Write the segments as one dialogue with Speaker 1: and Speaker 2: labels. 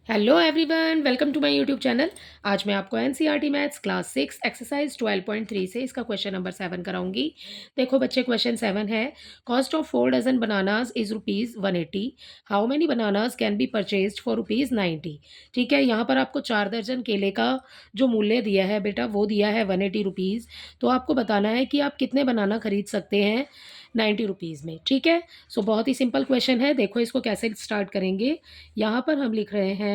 Speaker 1: Hello everyone, welcome to my YouTube channel. आज मैं आपको एनसीईआरटी मैथ्स क्लास 6 एक्सरसाइज 12.3 से इसका क्वेश्चन नंबर 7 कराऊंगी। देखो बच्चे, क्वेश्चन 7 है, cost of 4 dozen bananas is rupees 180। How many bananas can be purchased for rupees 90। ठीक है, यहाँ पर आपको 4 दर्जन केले का जो मूल्य दिया है बेटा, वो दिया है 180 रुपीज़। तो आपको बताना है कि आप कितने बनाना खरीद सकते हैं 90 रुपीज़ में। ठीक है, सो बहुत ही सिंपल क्वेश्चन है। देखो इसको कैसे स्टार्ट करेंगे। यहाँ पर हम लिख रहे हैं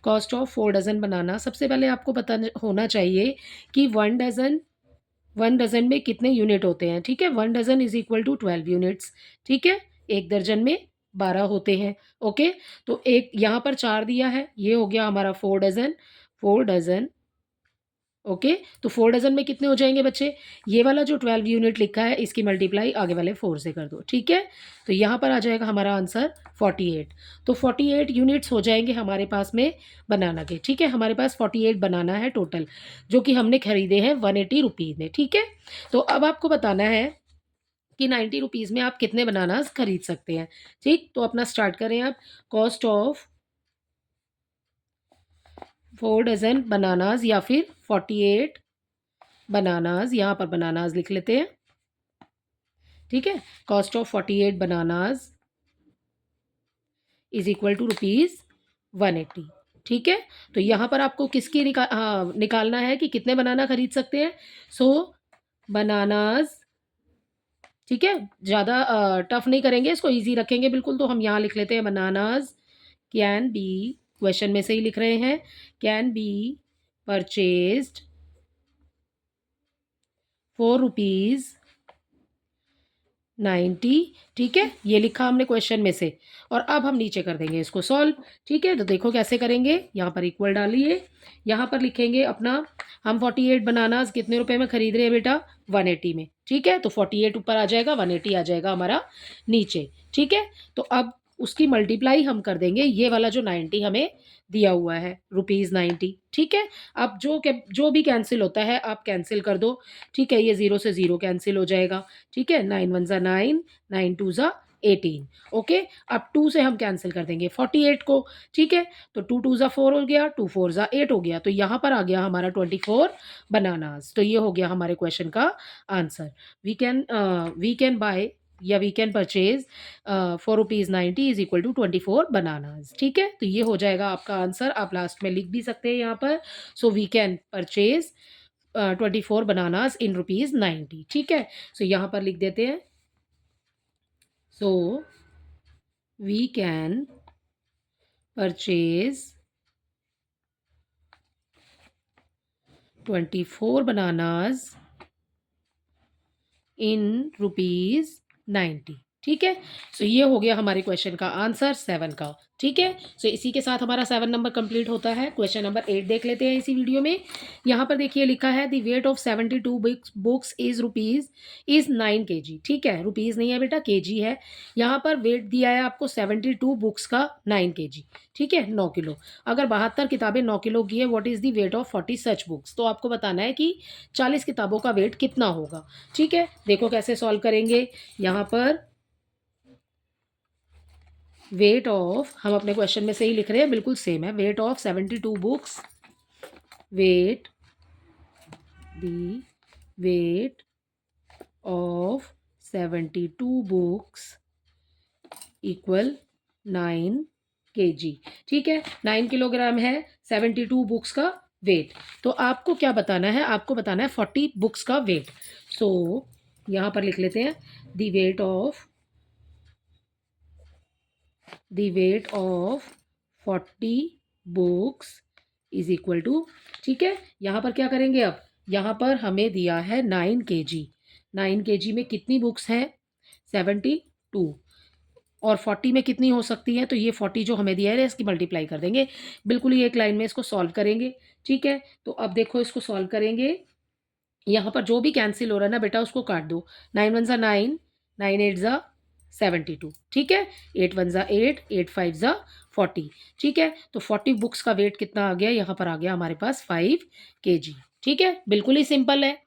Speaker 1: कॉस्ट ऑफ 4 डज़न बनाना। सबसे पहले आपको पता होना चाहिए कि 1 डज़न में कितने यूनिट होते हैं। ठीक है, 1 dozen is equal to 12 units. ठीक है, 1 दर्जन में 12 होते हैं। ओके, तो एक यहाँ पर 4 दिया है, ये हो गया हमारा 4 डज़न। 4 डज़न, ओके, तो 4 डज़न में कितने हो जाएँगे बच्चे? ये वाला जो 12 यूनिट लिखा है, इसकी मल्टीप्लाई आगे वाले 4 से कर दो। ठीक है? तो यहाँ पर आ जाएगा हमारा आंसर 48। तो 48 यूनिट्स हो जाएँगे हमारे पास में बनाना के। ठीक है? हमारे पास 48 बनाना है टोटल, जो कि हमने खरीदे हैं 180 रुपीज़ में। ठीक है? तो अब आपको बताना है कि 90 रुपीज़ में आप कितने बनानाज़ खरीद सकते हैं। ठीक? तो अपना स्टार्ट करें आप। कॉस्ट ऑफ 4 डज़न बनानाज़ या फिर 48 बनानाज़, यहाँ पर बनानाज़ लिख लेते हैं। ठीक है, cost of 48 bananas is equal to rupees 180। ठीक है, तो यहाँ पर आपको किसकी निकालना है कि कितने बनाना खरीद सकते हैं। सो बनानाज, ठीक है, ज़्यादा टफ नहीं करेंगे, इसको इजी रखेंगे बिल्कुल। तो हम यहाँ लिख लेते हैं बनानाज कैन बी, क्वेश्चन में से ही लिख रहे हैं, can be purchased for rupees 90। ठीक है, ये लिखा हमने क्वेश्चन में से। और अब हम नीचे कर देंगे इसको सॉल्व। ठीक है, तो देखो कैसे करेंगे। यहाँ पर इक्वल डालिए, यहाँ पर लिखेंगे अपना, हम 48 बनानाज कितने रुपए में खरीद रहे हैं बेटा? 180 में। ठीक है, तो 48 ऊपर आ जाएगा, 180 आ जाएगा हमारा नीचे। ठीक है, तो अब उसकी मल्टीप्लाई हम कर देंगे ये वाला जो 90 हमें दिया हुआ है, रुपीज़ 90। ठीक है, अब जो भी कैंसिल होता है आप कैंसिल कर दो। ठीक है, ये 0 से 0 कैंसिल हो जाएगा। ठीक है, 9 1 ज़ा 9, 9 2 ज़ा 18। ओके, अब 2 से हम कैंसिल कर देंगे 48 को। ठीक है, तो 2 2 ज़ा 4 हो गया, 2 4 ज़ा 8 हो गया। तो यहाँ पर आ गया हमारा 24 बनानास। तो ये हो गया हमारे क्वेश्चन का आंसर। वी कैन बाय या we can purchase for rupees 90 is equal to 24 bananas. ठीक है, तो ये हो जाएगा आपका आंसर। आप लास्ट में लिख भी सकते हैं यहाँ पर। So we can purchase 24 bananas in rupees 90। ठीक है, सो यहाँ पर लिख देते हैं, so we can purchase 24 bananas in rupees 90। ठीक है, सो ये हो गया हमारे क्वेश्चन का आंसर 7 का। ठीक है, सो इसी के साथ हमारा 7 नंबर कंप्लीट होता है। क्वेश्चन नंबर 8 देख लेते हैं इसी वीडियो में। यहाँ पर देखिए लिखा है the weight of 72 books is 9 KG. ठीक है, रुपीज़ नहीं है बेटा, केजी है। यहाँ पर वेट दिया है आपको 72 बुक्स का 9 केजी। ठीक है, 9 किलो। अगर 72 किताबें 9 किलो की है, what is the weight of 40 such books. तो आपको बताना है कि 40 किताबों का वेट कितना होगा। ठीक है, देखो कैसे सॉल्व करेंगे। यहाँ पर वेट ऑफ, हम अपने क्वेश्चन में से ही लिख रहे हैं, बिल्कुल सेम है। Weight of 72 books, weight the weight of 72 books equal 9 KG. ठीक है, 9 किलोग्राम है 72 बुक्स का वेट। तो आपको क्या बताना है? आपको बताना है 40 बुक्स का वेट। सो यहाँ पर लिख लेते हैं the weight of 40 books is equal to, ठीक है, यहाँ पर क्या करेंगे अब? यहाँ पर हमें दिया है 9 केजी। 9 केजी में कितनी बुक्स हैं? 72। और 40 में कितनी हो सकती है? तो ये 40 जो हमें दिया है इसकी मल्टीप्लाई कर देंगे। बिल्कुल ही एक लाइन में इसको सॉल्व करेंगे। ठीक है, तो अब देखो इसको सॉल्व करेंगे। यहाँ पर जो भी कैंसिल हो रहा है ना बेटा, उसको काट दो। 9 1 ज़ा 9, 9 8 ज़ा 72। ठीक है, 8 1 ज़ा 8, 8 5 ज़ा 40। ठीक है, तो 40 बुक्स का वेट कितना आ गया? यहाँ पर आ गया हमारे पास 5 केजी। ठीक है, बिल्कुल ही सिंपल है।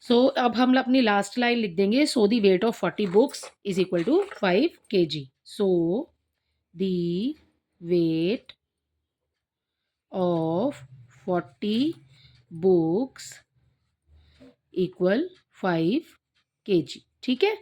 Speaker 1: सो अब हम अपनी लास्ट लाइन लिख देंगे, so the weight of 40 books is equal to 5 KG. So the weight of 40 books equal 5 kg, ठीक है,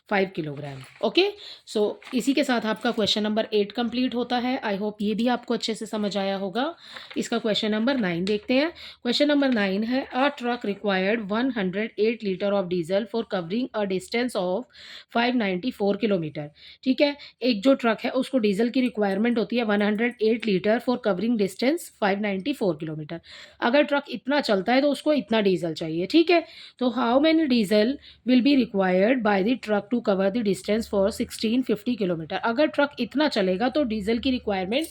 Speaker 1: 5 किलोग्राम। ओके, सो इसी के साथ आपका क्वेश्चन नंबर 8 कंप्लीट होता है। आई होप ये भी आपको अच्छे से समझ आया होगा। इसका क्वेश्चन नंबर 9 देखते हैं। क्वेश्चन नंबर 9 है, a truck required 108 litre of diesel for covering a distance of 594 kilometre. ठीक है, एक जो ट्रक है उसको डीजल की रिक्वायरमेंट होती है 108 litre for covering distance 594 kilometre. अगर ट्रक इतना चलता है तो उसको इतना डीजल चाहिए। ठीक है, तो how many diesel will be required by the truck to cover the distance for 1650 kilometre. अगर ट्रक इतना चलेगा तो डीजल की रिक्वायरमेंट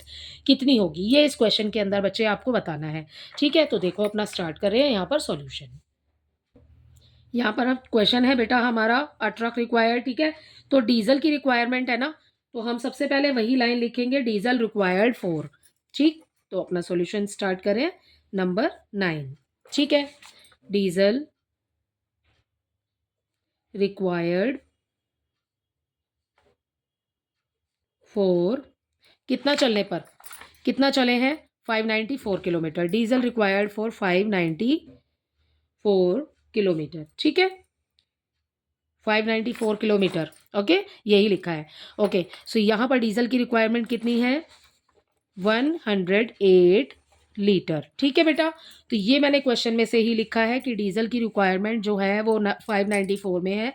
Speaker 1: कितनी होगी, ये इस क्वेश्चन के अंदर बच्चे आपको बताना है। ठीक है, तो देखो अपना स्टार्ट कर रहे हैं यहाँ पर सॉल्यूशन। यहाँ पर अब क्वेश्चन है बेटा हमारा, अ ट्रक रिक्वायर्ड, ठीक है, तो डीजल की रिक्वायरमेंट है ना, तो हम सबसे पहले वही लाइन लिखेंगे, डीजल रिक्वायर्ड 4। ठीक, तो अपना सॉल्यूशन स्टार्ट करें, नंबर 9। ठीक है, डीजल रिक्वायर्ड 4, कितना चलने पर, कितना चले हैं 594 kilometre. Diesel required for 594 kilometre. ठीक है, 594 किलोमीटर। ओके, यही लिखा है। ओके, सो यहाँ पर डीजल की रिक्वायरमेंट कितनी है, 108 लीटर। ठीक है बेटा, तो ये मैंने क्वेश्चन में से ही लिखा है कि डीजल की रिक्वायरमेंट जो है वो 594 में है,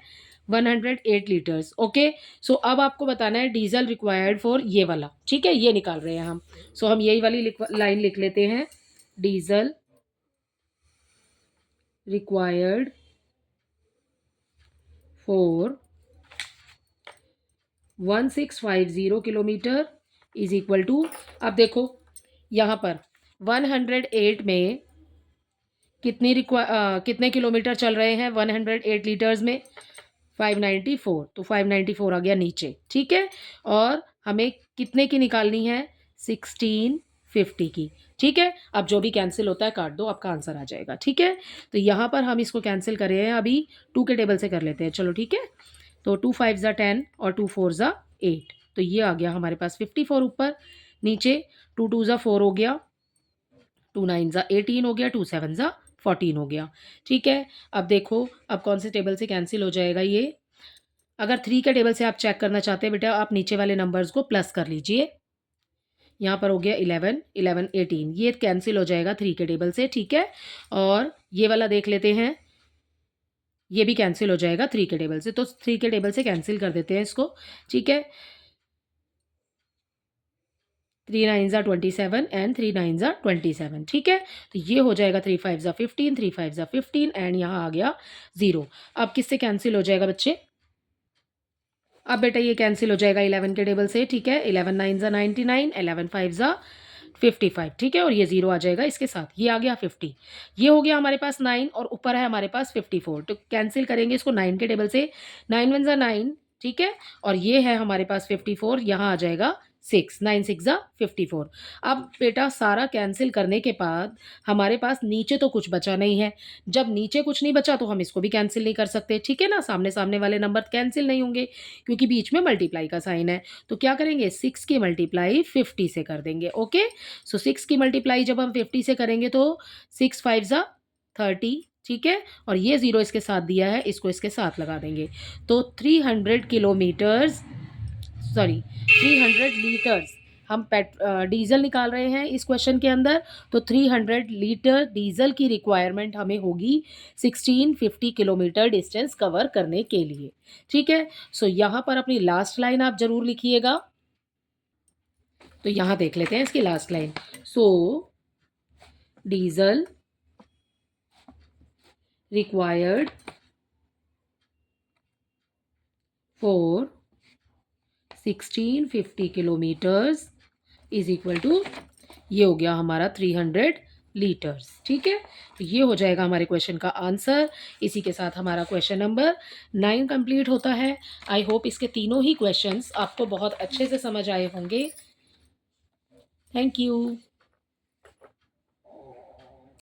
Speaker 1: 108 लीटर्स। ओके, सो अब आपको बताना है डीजल रिक्वायर्ड फॉर ये वाला। ठीक है, ये निकाल रहे हैं हम। सो हम यही वाली लाइन लिख लेते हैं, diesel required for 1650 kilometre is equal to, अब देखो यहाँ पर 108 में कितने किलोमीटर चल रहे हैं 108 लीटर्स में, 594, तो 594 आ गया नीचे। ठीक है, और हमें कितने की निकालनी है, 1650 की। ठीक है, अब जो भी कैंसिल होता है काट दो, आपका आंसर आ जाएगा। ठीक है, तो यहाँ पर हम इसको कैंसिल कर रहे हैं, अभी 2 के टेबल से कर लेते हैं। चलो ठीक है, तो 2 5 ज़ा 10 और 2 4 ज़ा 8, तो ये आ गया हमारे पास 54 ऊपर, नीचे 2 2 ज़ा 4 हो गया, 2 9 ज़ा 18 हो गया, 2 7 ज़ा 14 हो गया। ठीक है, अब देखो अब कौन से टेबल से कैंसिल हो जाएगा ये, अगर 3 के टेबल से आप चेक करना चाहते हैं बेटा, आप नीचे वाले नंबर्स को प्लस कर लीजिए। यहाँ पर हो गया 11 11 18, ये कैंसिल हो जाएगा 3 के टेबल से। ठीक है, और ये वाला देख लेते हैं, ये भी कैंसिल हो जाएगा 3 के टेबल से, तो 3 के टेबल से कैंसिल कर देते हैं इसको। ठीक है, 3 9 ज़ा 27 एंड 3 9 ज़ा 27। ठीक है, तो ये हो जाएगा 3 5 ज़ा 15, 3 5 ज़ा 15 एंड यहाँ आ गया 0। अब किससे कैंसिल हो जाएगा बच्चे, अब बेटा ये कैंसिल हो जाएगा 11 के टेबल से। ठीक है, 11 9 ज़ा 99, 11 5 ज़ा 55। ठीक है, और ये 0 आ जाएगा इसके साथ, ये आ गया 50। ये हो गया हमारे पास 9 और ऊपर है हमारे पास 54, तो कैंसिल करेंगे इसको 9 के टेबल से, 9 1 ज़ा 9। ठीक है, और ये है हमारे पास 54, यहाँ आ जाएगा 6, 9 6 ज़ा 54। अब बेटा सारा कैंसिल करने के बाद हमारे पास नीचे तो कुछ बचा नहीं है, जब नीचे कुछ नहीं बचा तो हम इसको भी कैंसिल नहीं कर सकते। ठीक है ना, सामने सामने वाले नंबर कैंसिल नहीं होंगे क्योंकि बीच में मल्टीप्लाई का साइन है, तो क्या करेंगे 6 की मल्टीप्लाई 50 से कर देंगे। ओके, सो 6 की मल्टीप्लाई जब हम 50 से करेंगे तो 6 5 ज़ा 30। ठीक है, और ये 0 इसके साथ दिया है, इसको इसके साथ लगा देंगे, तो 300 किलोमीटर्स, सॉरी 300 लीटर्स हम डीजल निकाल रहे हैं इस क्वेश्चन के अंदर, तो 300 लीटर डीजल की रिक्वायरमेंट हमें होगी 1650 किलोमीटर डिस्टेंस कवर करने के लिए। ठीक है, सो यहाँ पर अपनी लास्ट लाइन आप जरूर लिखिएगा, तो यहाँ देख लेते हैं इसकी last line. So diesel required for 1650 kilometres is equal to, ये हो गया हमारा 300 लीटर्स। ठीक है, तो ये हो जाएगा हमारे क्वेश्चन का आंसर। इसी के साथ हमारा क्वेश्चन नंबर 9 कंप्लीट होता है। आई होप इसके तीनों ही क्वेश्चंस आपको बहुत अच्छे से समझ आए होंगे। Thank you.